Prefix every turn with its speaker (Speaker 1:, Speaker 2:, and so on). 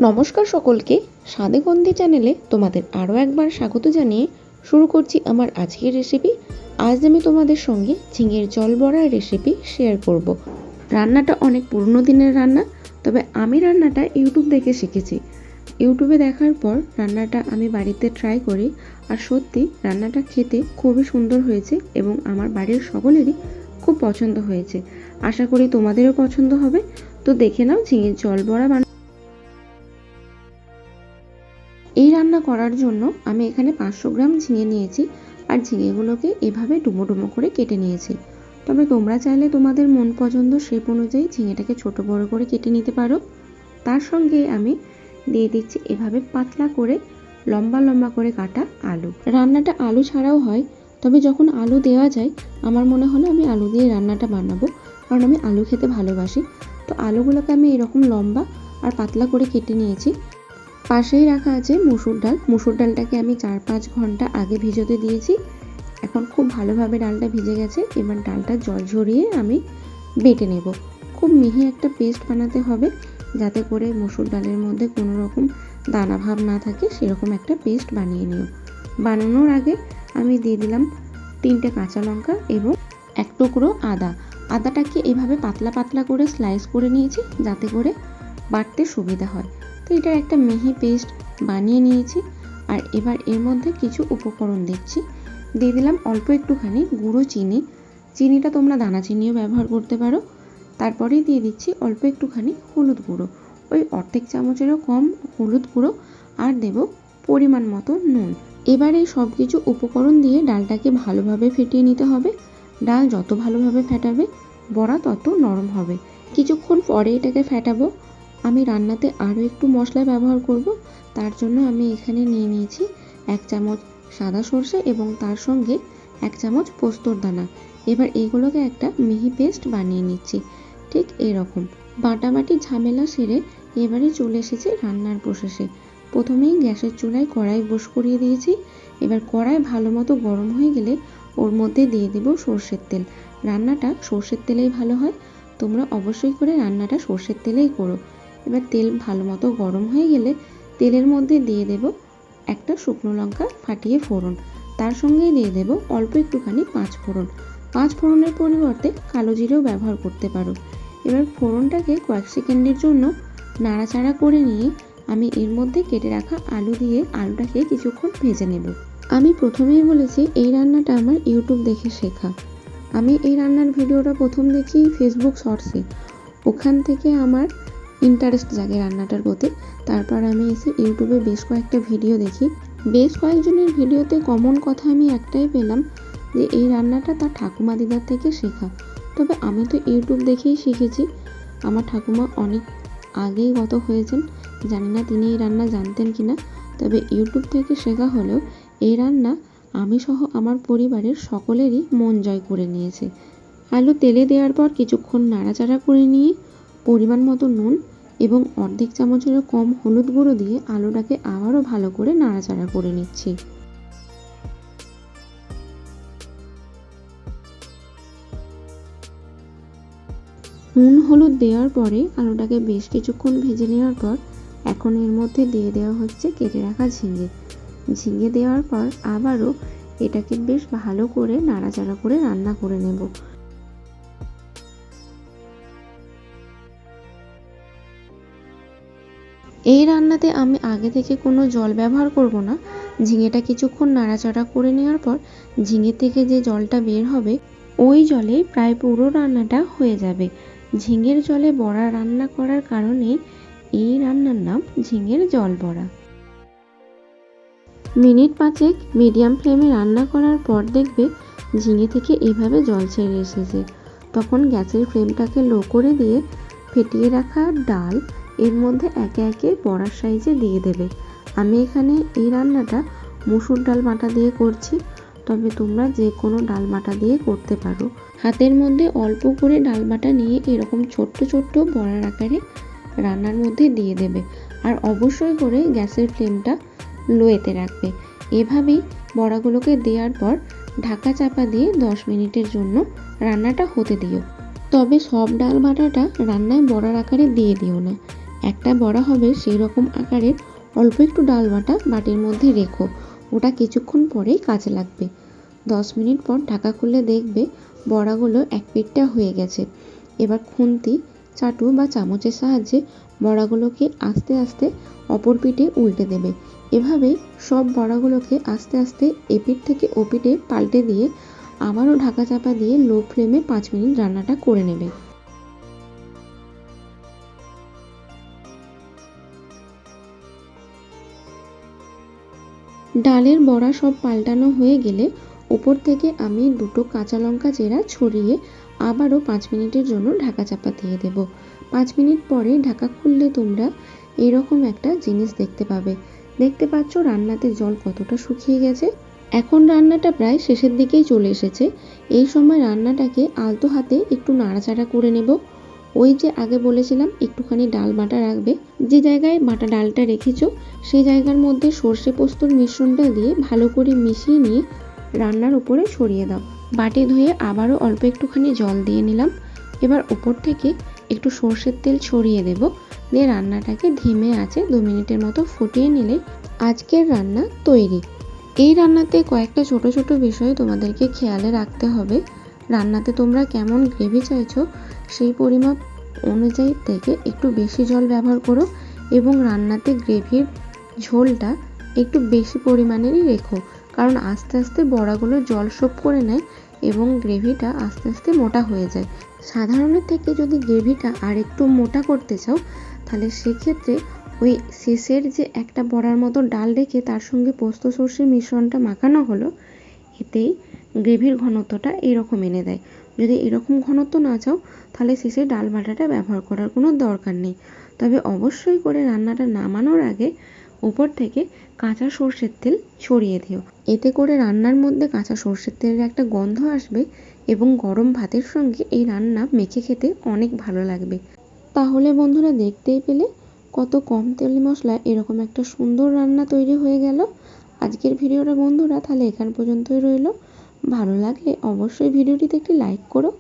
Speaker 1: নমস্কার সকলকে, স্বাদেগন্ধি চ্যানেলে তোমাদের আরও একবার স্বাগত জানিয়ে শুরু করছি আমার আজকের রেসিপি। আজ আমি তোমাদের সঙ্গে ঝিঙের জল বড়ার রেসিপি শেয়ার করব। রান্নাটা অনেক পুরনো দিনের রান্না, তবে আমি রান্নাটা ইউটিউব দেখে শিখেছি। ইউটিউবে দেখার পর রান্নাটা আমি বাড়িতে ট্রাই করি, আর সত্যি রান্নাটা খেতে খুবই সুন্দর হয়েছে এবং আমার বাড়ির সকলেরই খুব পছন্দ হয়েছে। আশা করি তোমাদেরও পছন্দ হবে। তো দেখে নাও ঝিঙের জল বড়া। এই রান্না করার জন্য আমি এখানে 500 গ্রাম ঝিঙে নিয়েছি, আর ঝিঙেগুলোকে এভাবে ডুমো ডুমো করে কেটে নিয়েছি। তবে তোমরা চাইলে তোমাদের মন পছন্দ শেপ অনুযায়ী ঝিঙেটাকে ছোট বড় করে কেটে নিতে পারো। তার সঙ্গে আমি দিয়ে দিচ্ছি এভাবে পাতলা করে লম্বা লম্বা করে কাটা আলু। রান্নাটা আলু ছাড়াও হয়, তবে যখন আলু দেওয়া যায় আমার মনে হলো আমি আলু দিয়ে রান্নাটা বানাবো, কারণ আমি আলু খেতে ভালোবাসি। তো আলুগুলোকে আমি এরকম লম্বা আর পাতলা করে কেটে নিয়েছি। পাশেই রাখা আছে মুসুর ডাল। মুসুর ডালটাকে আমি 4-5 ঘন্টা আগে ভিজোতে দিয়েছি। এখন খুব ভালোভাবে ডালটা ভিজে গেছে। এবার ডালটা জল ঝরিয়ে আমি বেটে নেব। খুব মিহি একটা পেস্ট বানাতে হবে, যাতে করে মুসুর ডালের মধ্যে কোনো রকম দানা ভাব না থাকে, সেরকম একটা পেস্ট বানিয়ে নিও। বানানোর আগে আমি দিয়ে দিলাম 3টে কাঁচা লঙ্কা এবং 1 টুকরো আদা। আদাটাকে এভাবে পাতলা পাতলা করে স্লাইস করে নিয়েছি, যাতে করে বাটতে সুবিধা হয়। তো এটার একটা মিহি পেস্ট বানিয়ে নিয়েছি। আর এবার এর মধ্যে কিছু উপকরণ দিচ্ছি। দিয়ে দিলাম অল্প একটুখানি গুঁড়ো চিনি। চিনিটা তোমরা দানা চিনিও ব্যবহার করতে পারো। তারপরেই দিয়ে দিচ্ছি অল্প একটুখানি হলুদ গুঁড়ো, ওই অর্ধেক চামচেরও কম হলুদ গুঁড়ো। আর দেব পরিমাণ মতো নুন। এবার এই সব কিছু উপকরণ দিয়ে ডালটাকে ভালোভাবে ফেটিয়ে নিতে হবে। ডাল যত ভালোভাবে ফেটাবে বড়া তত নরম হবে। কিছুক্ষণ পরে এটাকে ফেটাবো। আমি রান্নাতে আরও একটু মশলা ব্যবহার করব। তার জন্য আমি এখানে নিয়ে নিয়েছি 1 চামচ সাদা সর্ষে এবং তার সঙ্গে 1 চামচ পোস্তর দানা। এবার এগুলোকে একটা মিহি পেস্ট বানিয়ে নিচ্ছি। ঠিক এরকম বাটাবাটি ঝামেলা সেরে এবারে চলে এসেছি রান্নার প্রসেসে। প্রথমেই গ্যাসের চুলায় কড়াই করিয়ে দিয়েছি। এবার কড়াই ভালো মতো গরম হয়ে গেলে ওর মধ্যে দিয়ে দেব সর্ষের তেল। রান্নাটা সর্ষের তেলেই ভালো হয়, তোমরা অবশ্যই করে রান্নাটা সর্ষের তেলেই করো। এবার তেল ভালো মতো গরম হয়ে গেলে তেলের মধ্যে দিয়ে দেব একটা শুকনো লঙ্কা ফাটিয়ে ফোড়ন। তার সঙ্গেই দিয়ে দেব অল্প একটুখানি 5 ফোড়ন। 5 ফোড়নের পরিবর্তে কালো জিরেও ব্যবহার করতে পারো। এবার ফোড়নটাকে কয়েক সেকেন্ডের জন্য নাড়াচাড়া করে নিয়ে আমি এর মধ্যে কেটে রাখা আলু দিয়ে আলুটাকে কিছুক্ষণ ভেজে নেব। আমি প্রথমেই বলেছি এই রান্নাটা আমার ইউটিউব দেখে শেখা। আমি এই রান্নার ভিডিওটা প্রথম দেখি ফেসবুক শর্টসে। ওখান থেকে আমার ইন্টারেস্ট জাগে রান্নাটার প্রতি। তারপর আমি এসে ইউটিউবে বেশ কয়েকটা ভিডিও দেখি। বেশ কয়েকজনের ভিডিওতে কমন কথা আমি একটাই পেলাম, যে এই রান্নাটা তার ঠাকুমা দিদার থেকে শেখা। তবে আমি তো ইউটিউব দেখেই শিখেছি। আমার ঠাকুমা অনেক আগেই গত হয়েছেন, জানি না তিনি এই রান্না জানতেন কিনা। তবে ইউটিউব থেকে শেখা হলেও এই রান্না আমি সহ আমার পরিবারের সকলেরই মন জয় করে নিয়েছে। আলু তেলে দেওয়ার পর কিছুক্ষণ নাড়াচাড়া করে নিয়ে পরিমাণ মতো নুন এবং অর্ধেক চামচেরও কম হলুদ গুঁড়ো দিয়ে আলুটাকে আবারও ভালো করে নাড়াচাড়া করে নিচ্ছি। নুন হলুদ দেওয়ার পরে আলুটাকে বেশ কিছুক্ষণ ভেজে নেওয়ার পর এখন এর মধ্যে দিয়ে দেওয়া হচ্ছে কেটে রাখা ঝিঙে। ঝিঙে দেওয়ার পর আবারও এটাকে বেশ ভালো করে নাড়াচাড়া করে রান্না করে নেব। এই রান্নাতে আমি আগে থেকে কোনো জল ব্যবহার করব না। ঝিঙেটা কিছুক্ষণ নাড়াচাড়া করে নেওয়ার পর ঝিঙে থেকে যে জলটা বের হবে ওই জলে প্রায় পুরো রান্নাটা হয়ে যাবে। ঝিঙের জলে বড়া রান্না করার কারণে এই রান্নার নাম ঝিঙের জল বড়া। মিনিট 5 মিডিয়াম ফ্লেমে রান্না করার পর দেখবে ঝিঙে থেকে এভাবে জল ছেড়ে এসেছে। তখন গ্যাসের ফ্লেমটাকে লো করে দিয়ে ফেটিয়ে রাখা ডাল এর মধ্যে একে একে বড়ার সাইজে দিয়ে দেবে। আমি এখানে এই রান্নাটা মসুর ডাল বাটা দিয়ে করছি, তবে তোমরা যে কোনো ডাল বাটা দিয়ে করতে পারো। হাতের মধ্যে অল্প করে ডাল বাটা নিয়ে এরকম ছোট্ট ছোট্ট বড়ার আকারে রান্নার মধ্যে দিয়ে দেবে। আর অবশ্যই করে গ্যাসের ফ্লেমটা লোয়েতে রাখবে। এভাবেই বড়াগুলোকে দেওয়ার পর ঢাকা চাপা দিয়ে 10 মিনিটের জন্য রান্নাটা হতে দিও। তবে সব ডাল বাটাটা রান্নায় বড়ার আকারে দিয়ে দিও না। একটা বড়া হবে সেই রকম আকারের অল্প একটু ডাল বাটা বাটির মধ্যে রেখো, ওটা কিছুক্ষণ পরেই কাজে লাগবে। 10 মিনিট পর ঢাকা খুলে দেখবে বড়াগুলো এক পিঠটা হয়ে গেছে। এবার খুন্তি, চাটু বা চামচের সাহায্যে বড়াগুলোকে আস্তে আস্তে অপর পিঠে উল্টে দেবে। এভাবেই সব বড়াগুলোকে আস্তে আস্তে এপিঠ থেকে ওপিঠে পাল্টে দিয়ে আবারও ঢাকা চাপা দিয়ে লো ফ্লেমে 5 মিনিট রান্নাটা করে নেবে। ডালের বড়া সব পাল্টানো হয়ে গেলে ওপর থেকে আমি 2টো কাঁচা লঙ্কা চেরা ছড়িয়ে আবারও 5 মিনিটের জন্য ঢাকা চাপা দিয়ে দেব। 5 মিনিট পরে ঢাকা খুললে তোমরা এরকম একটা জিনিস দেখতে পাবে। দেখতে পাচ্ছ রান্নাতে জল কতটা শুকিয়ে গেছে। এখন রান্নাটা প্রায় শেষের দিকেই চলে এসেছে। এই সময় রান্নাটাকে আলতো হাতে একটু নাড়াচাড়া করে নেব। ওই যে আগে বলেছিলাম একটুখানি ডাল বাটা রাখবে, যে জায়গায় বাটা ডালটা রেখেছো সেই জায়গার মধ্যে সর্ষে পোস্তর মিশ্রণটা দিয়ে ভালো করে মিশিয়ে নিয়ে রান্নার উপরে ছড়িয়ে দাও। বাটি ধুয়ে আবারও অল্প একটুখানি জল দিয়ে নিলাম। এবার উপর থেকে একটু সর্ষের তেল ছড়িয়ে দেব, দিয়ে রান্নাটাকে ধিমে আঁচে 2 মিনিটের মতো ফুটিয়ে নিলে আজকের রান্না তৈরি। এই রান্নাতে কয়েকটা ছোট ছোট বিষয় তোমাদেরকে খেয়ালে রাখতে হবে। রান্নাতে তোমরা কেমন গ্রেভি চাইছো সেই পরিমাপ অনুযায়ী থেকে একটু বেশি জল ব্যবহার করো এবং রান্নাতে গ্রেভির ঝোলটা একটু বেশি পরিমাণেরই রেখো, কারণ আস্তে আস্তে বড়াগুলো জল শোপ করে নেয় এবং গ্রেভিটা আস্তে আস্তে মোটা হয়ে যায়। সাধারণের থেকে যদি গ্রেভিটা আর একটু মোটা করতে চাও তাহলে সেক্ষেত্রে ওই শেষের যে একটা বড়ার মতো ডাল রেখে তার সঙ্গে পোস্ত সর্ষের মিশ্রণটা মাখানো হলো, এতেই গ্রেভির ঘনত্বটা এরকম এনে দেয়। যদি এরকম ঘনত্ব না চাও তাহলে শেষে ডাল বাটাটা ব্যবহার করার কোনো দরকার নেই। তবে অবশ্যই করে রান্নাটা নামানোর আগে উপর থেকে কাঁচা সর্ষের তেল ছড়িয়ে দিও। এতে করে রান্নার মধ্যে কাঁচা সর্ষের তেলের একটা গন্ধ আসবে এবং গরম ভাতের সঙ্গে এই রান্না মেখে খেতে অনেক ভালো লাগবে। তাহলে বন্ধুরা দেখতেই পেলে কত কম তেল মশলায় এরকম একটা সুন্দর রান্না তৈরি হয়ে গেল। আজকের ভিডিওটা বন্ধুরা তাহলে এখান পর্যন্তই রইল। ভালো লাগলে অবশ্যই ভিডিওটিতে একটি লাইক করো।